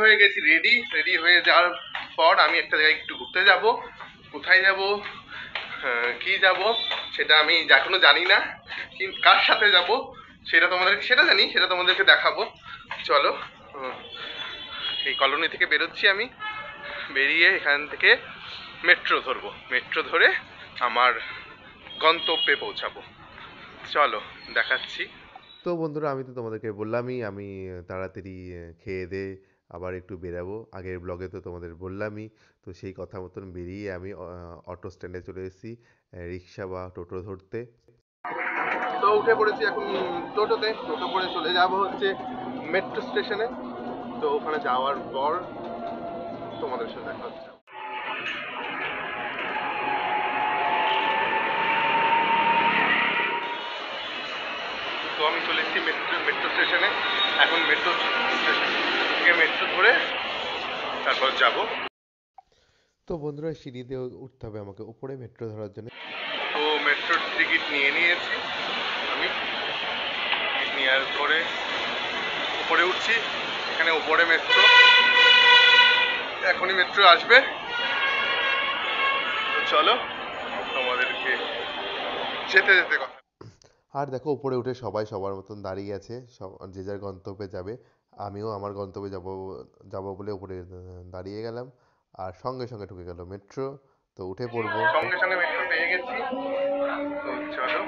হয়ে গেছি, ready ready হয়ে যাওয়ার পর আমি একটা জায়গায় একটু ঘুরতে যাব। কোথায় যাব, কি যাব সেটা আমি এখনো জানি না, কিন্তু কার সাথে যাব সেটা জানি, সেটা তোমাদেরকে দেখাবো। চলো, এই কলোনি থেকে বেরোচ্ছি আমি, বেরিয়ে এখান থেকে মেট্রো ধরবো, মেট্রো ধরে আমার গন্তব্যে পৌঁছাবো। চলো দেখাচ্ছি। তো বন্ধুরা, আমি তো তোমাদেরকে বললামই আমি তাড়াতাড়ি খেয়ে দিয়ে আবার একটু বেরাবো। আগের ব্লগে তো তোমাদের বললামই। তো সেই কথা মতন বেরিয়ে আমি অটো স্ট্যান্ডে চলে এসেছি রিক্সা বা টোটো ধরতে। তো উঠে পড়েছি এখন টোটোতে, টোটো করে চলে যাব হচ্ছে মেট্রো স্টেশনে। তো ওখানে যাওয়ার পর তোমাদের সাথে দেখা হচ্ছে। তো আমি চলে এসেছি মেট্রো স্টেশনে। এখন মেট্রো স্টেশন থেকে মেট্রো ধরে তারপর যাব। তো বন্ধুরা, সিঁড়ি দিয়ে উঠতে হবে আমাকে উপরে মেট্রো ধরার জন্য। তো মেট্রোর টিকিট নিয়ে নিয়েছি আমি, টিকিট নেওয়ার পরে উপরে উঠছি। এখানে উপরে মেট্রো, এখনই মেট্রো আসবে। তো চলো তোমাদেরকে যেতে যেতে কথা। আর দেখো, উপরে উঠে সবাই সবার মতন দাঁড়িয়ে আছে, সব যে যার গন্তব্যে যাবে। আমিও আমার গন্তব্যে যাব যাব বলে উপরে দাঁড়িয়ে গেলাম। আর সঙ্গে সঙ্গে ঢুকে গেল মেট্রো। তো উঠে পড়বো, সঙ্গে সঙ্গে মেট্রো পেয়ে গেছি। তো চলো,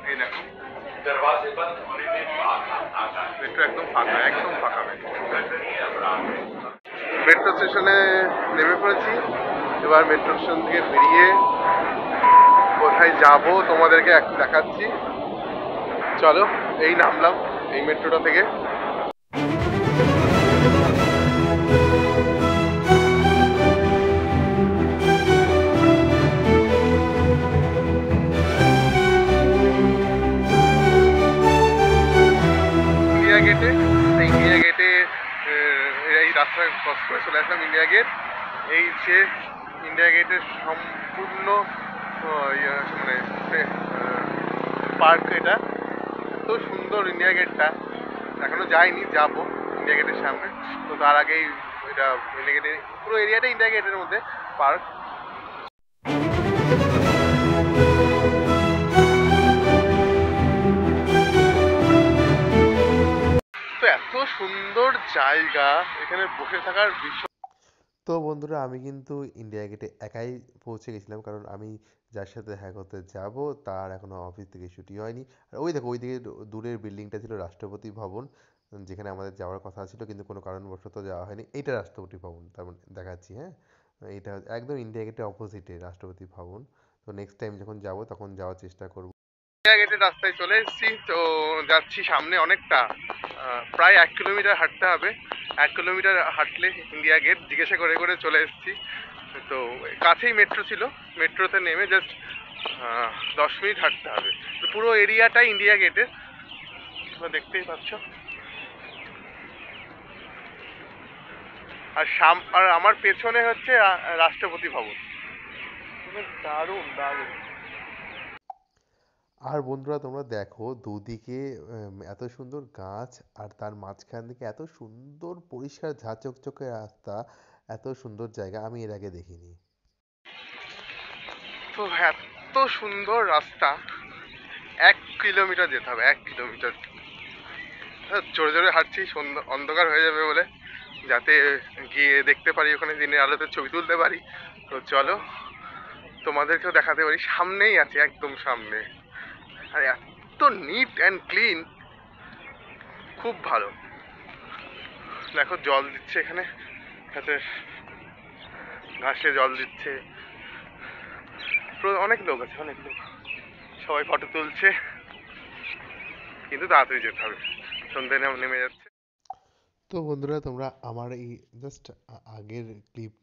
এই দেখো মেট্রো একদম ফাঁকা, একদম ফাঁকা মেট্রো। মেট্রো স্টেশনে নেমে পড়েছি। এবার মেট্রো স্টেশন থেকে বেরিয়ে কোথায় যাব তোমাদেরকে দেখাচ্ছি। চলো, এই নামলাম এই মেট্রোটা থেকে। ইন্ডিয়া গেটে, ইন্ডিয়া গেটে এই রাস্তা ক্রস করে চলে আসলাম ইন্ডিয়া গেট। এই যে ইন্ডিয়া গেটের সম্পূর্ণ মানে পার্ক এটা। এত সুন্দর ইন্ডিয়া গেটটা, এখনো যাইনি, যাব ইন্ডিয়া গেটের সামনে। তো তার আগেই এটা ইন্ডিয়া গেটের পুরো এরিয়াটা ইন্ডিয়া গেটের মধ্যে পার্ক। তো এত সুন্দর জায়গা, এখানে বসে থাকার বিষয়। তো বন্ধুরা, আমি কিন্তু ইন্ডিয়া গেটে একাই পৌঁছে গেছিলাম, কারণ আমি যার সাথে দেখা করতে যাব তার এখনো অফিস থেকে ছুটি হয়নি। আর ওই দেখো, ওইদিকে দূরের বিল্ডিংটা ছিল রাষ্ট্রপতি ভবন, যেখানে আমাদের যাওয়ার কথা ছিল কিন্তু কোনো কারণবশত যাওয়া হয়নি। এইটা রাষ্ট্রপতি ভবন, তার মানে দেখাচ্ছি, হ্যাঁ। এটা একদম ইন্ডিয়া গেটের অপোজিটে রাষ্ট্রপতি ভবন। তো নেক্সট টাইম যখন যাব তখন যাওয়ার চেষ্টা করব। ইন্ডিয়া গেটের রাস্তায় চলে এসেছি। তো যাচ্ছি সামনে অনেকটা, প্রায় 1 কিলোমিটার হাঁটতে হবে। 1 কিলোমিটার হাঁটলে ইন্ডিয়া গেট, জিজ্ঞাসা করে করে চলে এসেছি। তো কাছেই মেট্রো ছিল, মেট্রোতে নেমে জাস্ট 10 মিনিট হাঁটতে হবে। তো পুরো এরিয়াটাই ইন্ডিয়া গেটের, তোমরা দেখতেই পাচ্ছ। আর আমার পেছনে হচ্ছে রাষ্ট্রপতি ভবন। দারুণ দারুণ। আর বন্ধুরা, তোমরা দেখো দুদিকে এত সুন্দর গাছ, আর তার মাঝখান থেকে এত সুন্দর পরিষ্কার ঝাঁ চকচকে রাস্তা, এত সুন্দর জায়গা আমি এর আগে দেখিনি। তো এত সুন্দর রাস্তা, 1 কিলোমিটার যেতে হবে, 1 কিলোমিটার। জোরে জোরে হাঁটছি অন্ধকার হয়ে যাবে বলে, যাতে গিয়ে দেখতে পারি, ওখানে দিনের আলোতে ছবি তুলতে পারি। তো চলো তোমাদেরকেও দেখাতে পারি, সামনেই আছে, একদম সামনে। আর এত নিট অ্যান্ড ক্লিন, খুব ভালো। দেখো জল দিচ্ছে এখানে, সাথে ঘাসে জল দিচ্ছে। অনেক লোক আছে, অনেক লোক, সবাই ফটো তুলছে। কিন্তু তাড়াতাড়ি যেতে হবে, সন্ধ্যে নেমে যাচ্ছে। তো বন্ধুরা, তোমরা আমার এই জাস্ট আগের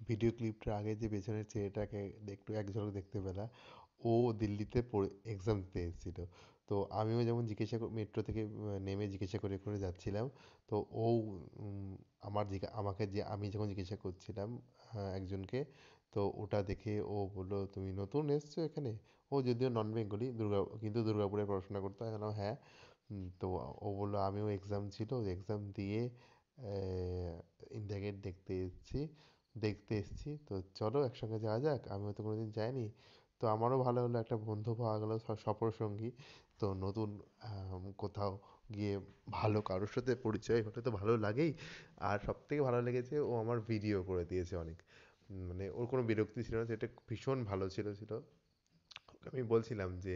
ভিডিও ক্লিপটা আগে যে পেছনের ছেলেটাকে একটু এক ঝলক দেখতে পেলা, ও দিল্লিতে এক্সাম দিতে এসেছিল। তো আমিও যেমন মেট্রো থেকে নেমে জিজ্ঞাসা করে করে যাচ্ছিলাম। তো ও আমাকে যে আমি যখন জিজ্ঞাসা করছিলাম একজনকে, তো ওটা দেখে ও বললো, তুমি নতুন এসছো এখানে? ও যদিও নন বেঙ্গলি, কিন্তু দুর্গাপুরে পড়াশোনা করতো। আমি বললাম হ্যাঁ। তো ও বললো আমিও এক্সাম ছিল, এক্সাম দিয়ে ইন্ডিয়া গেট দেখতে এসেছি, তো চলো একসঙ্গে যাওয়া যাক, আমিও তো কোনোদিন যাইনি। তো আমারও ভালো হলো, একটা বন্ধু পাওয়া গেলো সফর সঙ্গী। তো নতুন কোথাও গিয়ে ভালো কারোর সাথে পরিচয় হলে তো ভালো লাগেই। আর সব থেকে ভালো লেগেছে ও আমার ভিডিও করে দিয়েছে অনেক, মানে ওর কোনো বিরক্তি ছিল না, যেটা ভীষণ ভালো ছিল। আমি বলছিলাম যে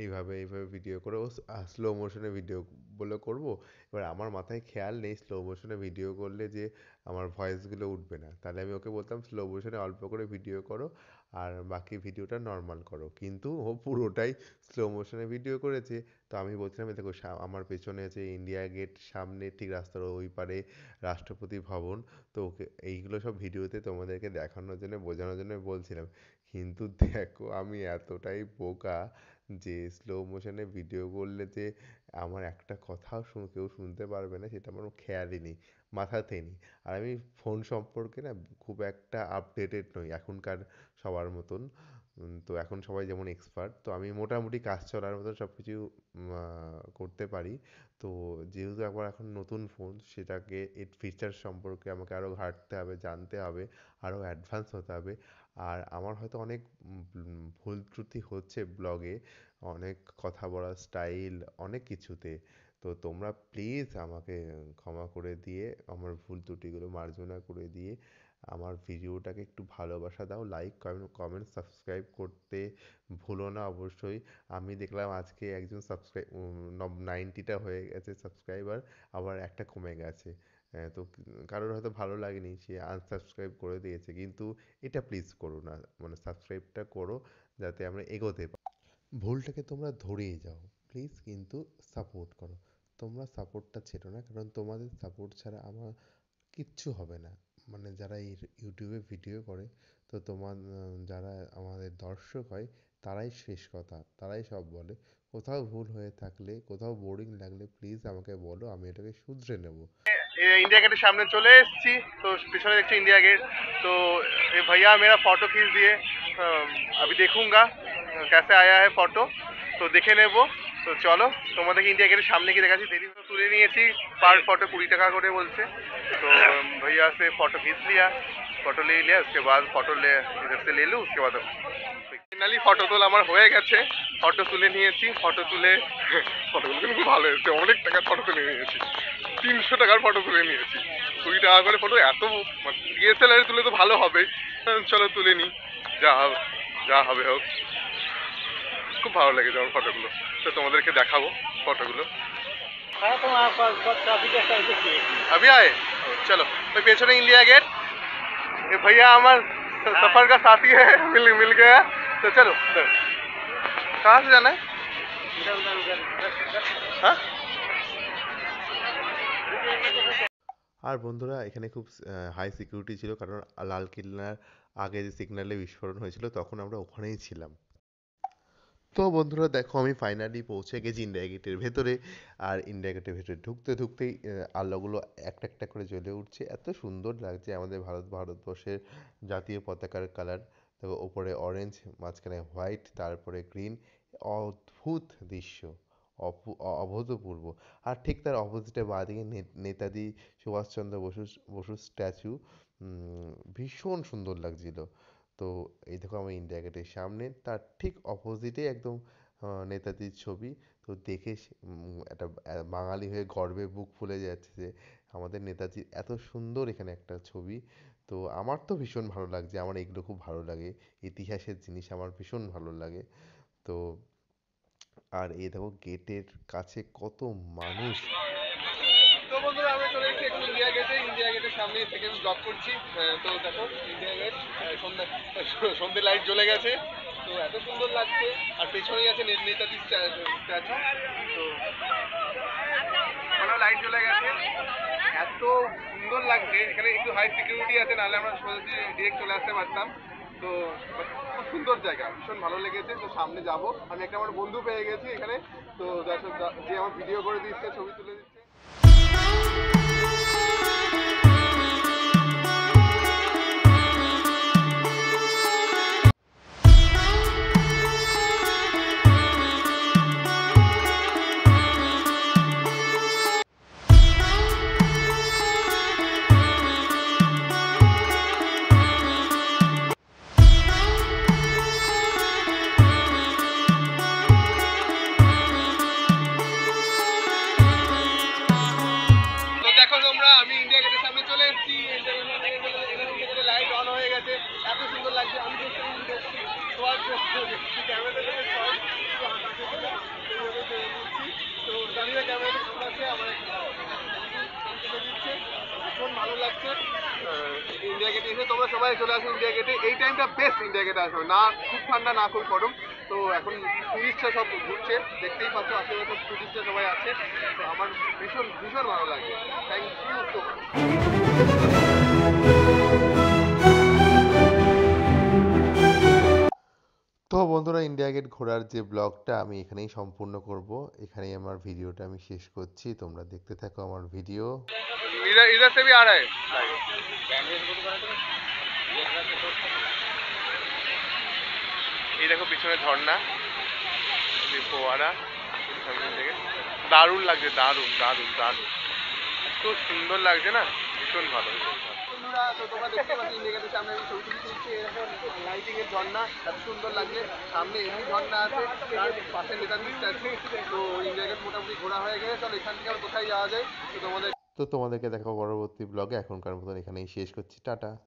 এইভাবে ভিডিও করে, ও স্লো মোশনে ভিডিও বলে করব। এবার আমার মাথায় খেয়াল নেই স্লো মোশনে ভিডিও করলে যে আমার ভয়েসগুলো উঠবে না, তাহলে আমি ওকে বলতাম স্লো মোশনে অল্প করে ভিডিও করো আর বাকি ভিডিওটা নর্মাল করো, কিন্তু ও পুরোটাই স্লো মোশনে ভিডিও করেছে। তো আমি বলছিলাম এই দেখো আমার পেছনে আছে ইন্ডিয়া গেট, সামনে ঠিক রাস্তার ওই পারে রাষ্ট্রপতি ভবন। তো ওকে এইগুলো সব ভিডিওতে তোমাদেরকে দেখানোর জন্য বোঝানোর জন্য বলছিলাম, কিন্তু দেখো আমি এতটাই বোকা যে স্লো মোশনে ভিডিও করলে যে আমার একটা কথাও কেউ শুনতে পারবে না সেটা আমার খেয়ালই নেই, মাথাতেই নেই। আর আমি ফোন সম্পর্কে না খুব একটা আপডেটেড নই এখনকার সবার মতন। তো এখন সবাই যেমন এক্সপার্ট, তো আমি মোটামুটি কাজ চলার মতো সব কিছু করতে পারি। তো যেহেতু একবার এখন নতুন ফোন, সেটাকে এর ফিচার সম্পর্কে আমাকে আরও ঘাঁটতে হবে, জানতে হবে, আরও অ্যাডভান্স হতে হবে। আর আমার হয়তো অনেক ভুল ত্রুটি হচ্ছে ব্লগে, অনেক কথা বলার স্টাইল, অনেক কিছুতে। তো তোমরা প্লিজ আমাকে ক্ষমা করে দিয়ে, আমার ভুল ত্রুটিগুলো মার্জনা করে দিয়ে আমার ভিডিওটাকে একটু ভালোবাসা দাও, লাইক কমেন্ট সাবস্ক্রাইব করতে ভুলো না অবশ্যই। আমি দেখলাম আজকে একজন 90টা হয়ে গেছে সাবস্ক্রাইবার, আবার একটা কমে গেছে। তো কারোর হয়তো ভালো লাগেনি, সে আনসাবস্ক্রাইব করে দিয়েছে, কিন্তু এটা প্লিজ করো না, মানে সাবস্ক্রাইবটা করো যাতে আমরা এগোতে পারি। ভুলটাকে তোমরা ধরিয়ে যাও প্লিজ, কিন্তু সাপোর্ট করো। তোমরা সাপোর্টটা ছেড়ো না, কারণ তোমাদের সাপোর্ট ছাড়া আমার কিচ্ছু হবে না। মানে যারা এই ইউটিউবে ভিডিও করে, তো যারা আমাদের দর্শক হয়, তারাই শেষ কথা, তারাই সব বলে। কোথাও ভুল হয়ে থাকলে, কোথাও বোরিং লাগলে প্লিজ আমাকে বলো, আমি এটাকে শুধরে নেব। इंडिया गेट सामने चले एসেছি। तो পিছনে দেখছি इंडिया गेट। तो ये भैया मेरा फोटो खींच दिए। अभी देखूंगा कैसे आया है फोटो, তো দেখে নেব। তো চলো তোমাদেরকে इंडिया गेट सामने की দেখাচ্ছি। দেরি তো তুলে নিয়েছি, पर फोटो 20 টাকা করে বলছে। तो भैया से फोटो खींच लिया, फोटो ले लिया, उसके बाद फोटो ले इधर से ले लूँ, उसके बाद ফাইনালি ফটো তোলা আমার হয়ে গেছে। ফটো তুলে নিয়েছি, ফটো তুলে ফটোগুলো কিন্তু খুব ভালো এসেছে, অনেক টাকার ফটো তুলে নিয়েছি, 300 টাকার ফটো তুলে নিয়েছি। 20 টাকা করে ফটো, এত ডিএসএলআর তুলে তো ভালো হবে। চলো তুলে নিই, যা হবে যা হবে হোক। খুব ভালো লেগেছে আমার ফটোগুলো, তো তোমাদেরকে দেখাবো ফটোগুলো। अभी आए, चलो। तो पेছনে इंडिया गेट, ये भैया हमार सफर का साथी है, मिल गया। तो चलो कहाँ से जाना है? हाँ আর বন্ধুরা এখানে খুব হাই সিকিউরিটি ছিল, কারণ লাল কেল্লার আগে যে সিগন্যালে বিস্ফোরণ হয়েছিল তখন আমরা ওখানেই ছিলাম। তো বন্ধুরা দেখো আমি ফাইনালি পৌঁছে গেছি ইন্ডিয়া গেটের ভেতরে। আর ইন্ডিয়া গেটের ভেতরে ঢুকতেই আলোগুলো একটা একটা করে জ্বলে উঠছে, এত সুন্দর লাগছে আমাদের ভারতবর্ষের জাতীয় পতাকার কালার। দেখো ওপরে অরেঞ্জ, মাঝখানে হোয়াইট, তারপরে গ্রিন, অদ্ভুত দৃশ্য, অভূতপূর্ব। আর ঠিক তার অপোজিটে বাঁদিকে নেতাজি সুভাষচন্দ্র বসুর স্ট্যাচু, ভীষণ সুন্দর লাগছিল। তো এই দেখো আমি ইন্ডিয়া গেটের সামনে, তার ঠিক অপোজিটে একদম নেতাজির ছবি। তো দেখে একটা বাঙালি হয়ে গর্বে বুক ফুলে যাচ্ছে যে আমাদের নেতাজির এত সুন্দর এখানে একটা ছবি। তো আমার তো ভীষণ ভালো লাগছে, আমার এগুলো খুব ভালো লাগে, ইতিহাসের জিনিস আমার ভীষণ ভালো লাগে। তো আর এই দেখো গেটের কাছে কত মানুষ। তো বন্ধুরা আমরা চলে এসেছি এখন ইন্ডিয়া গেটের সামনে থেকে আমি ব্লগ করছি। তো দেখো ইন্ডিয়া গেট, সন্ধ্যে লাইট জ্বলে গেছে, তো এত সুন্দর লাগছে। আর পেছনেই আছে নেতাজি স্ট্যাচু। তো ওখানেও লাইট জ্বলে গেছে, এত সুন্দর লাগছে। এখানে একটু হাই সিকিউরিটি আছে, নাহলে আমরা সোজা ডিরেক্ট চলে আসতে পারতাম। তো খুব সুন্দর জায়গা, ভীষণ ভালো লেগেছে। তো সামনে যাব, আমি একটা আমার বন্ধু পেয়ে গেছি এখানে। তো যে আমার ভিডিও করে দিচ্ছে, ছবি তুলে দিচ্ছে। লাগছে ইন্ডিয়া গেটে এসে। তোমরা সবাই চলে আসো ইন্ডিয়া গেটে, এই টাইমটা বেস্ট ইন্ডিয়া গেটে আসবে, না খুব ঠান্ডা না খুব গরম। তো এখন টুরিস্টরা সব ঘুরছে, দেখতেই পাচ্ছ আশেপাশে টুরিস্টরা সবাই আছে। তো আমার ভীষণ ভীষণ ভালো লাগে। Thank you so much. তো বন্ধুরা, ইন্ডিয়া গেট ঘোরার যে ব্লগটা আমি এখানেই সম্পূর্ণ করব। এখানেই আমার ভিডিওটা আমি শেষ করছি। তোমরা দেখতে থাকো আমার ভিডিও। इधर इधर से भी आ रहा है। এই দেখো পিছনে ঝর্ণা, এই ফোয়ারা, সামনে থেকে দারুণ লাগছে, দারুণ দারুণ দারুণ, এত সুন্দর লাগছে না, ভীষণ ভালো ভীষণ ভালো। বন্ধুরা, তো তোমরা দেখতে পাচ্ছ ইন্ডিয়া গেটের সামনে আমি ছবি তুলছি, এরকম লাইটিং এর ঝর্ণা, এত সুন্দর লাগছে। সামনে এমনি ঝর্ণা আছে, তার পাশে নেতাজি স্ট্যাচু। তো ইন্ডিয়া গেট মোটামুটি ঘোরা হয়ে গেছে। চলো এখান থেকে আর কোথায় যাওয়া যায়, তো তোমাদের তো তোমাদেরকে দেখাবো পরবর্তী ব্লগে। এখনকার মতন এখানেই শেষ করছি। টাটা।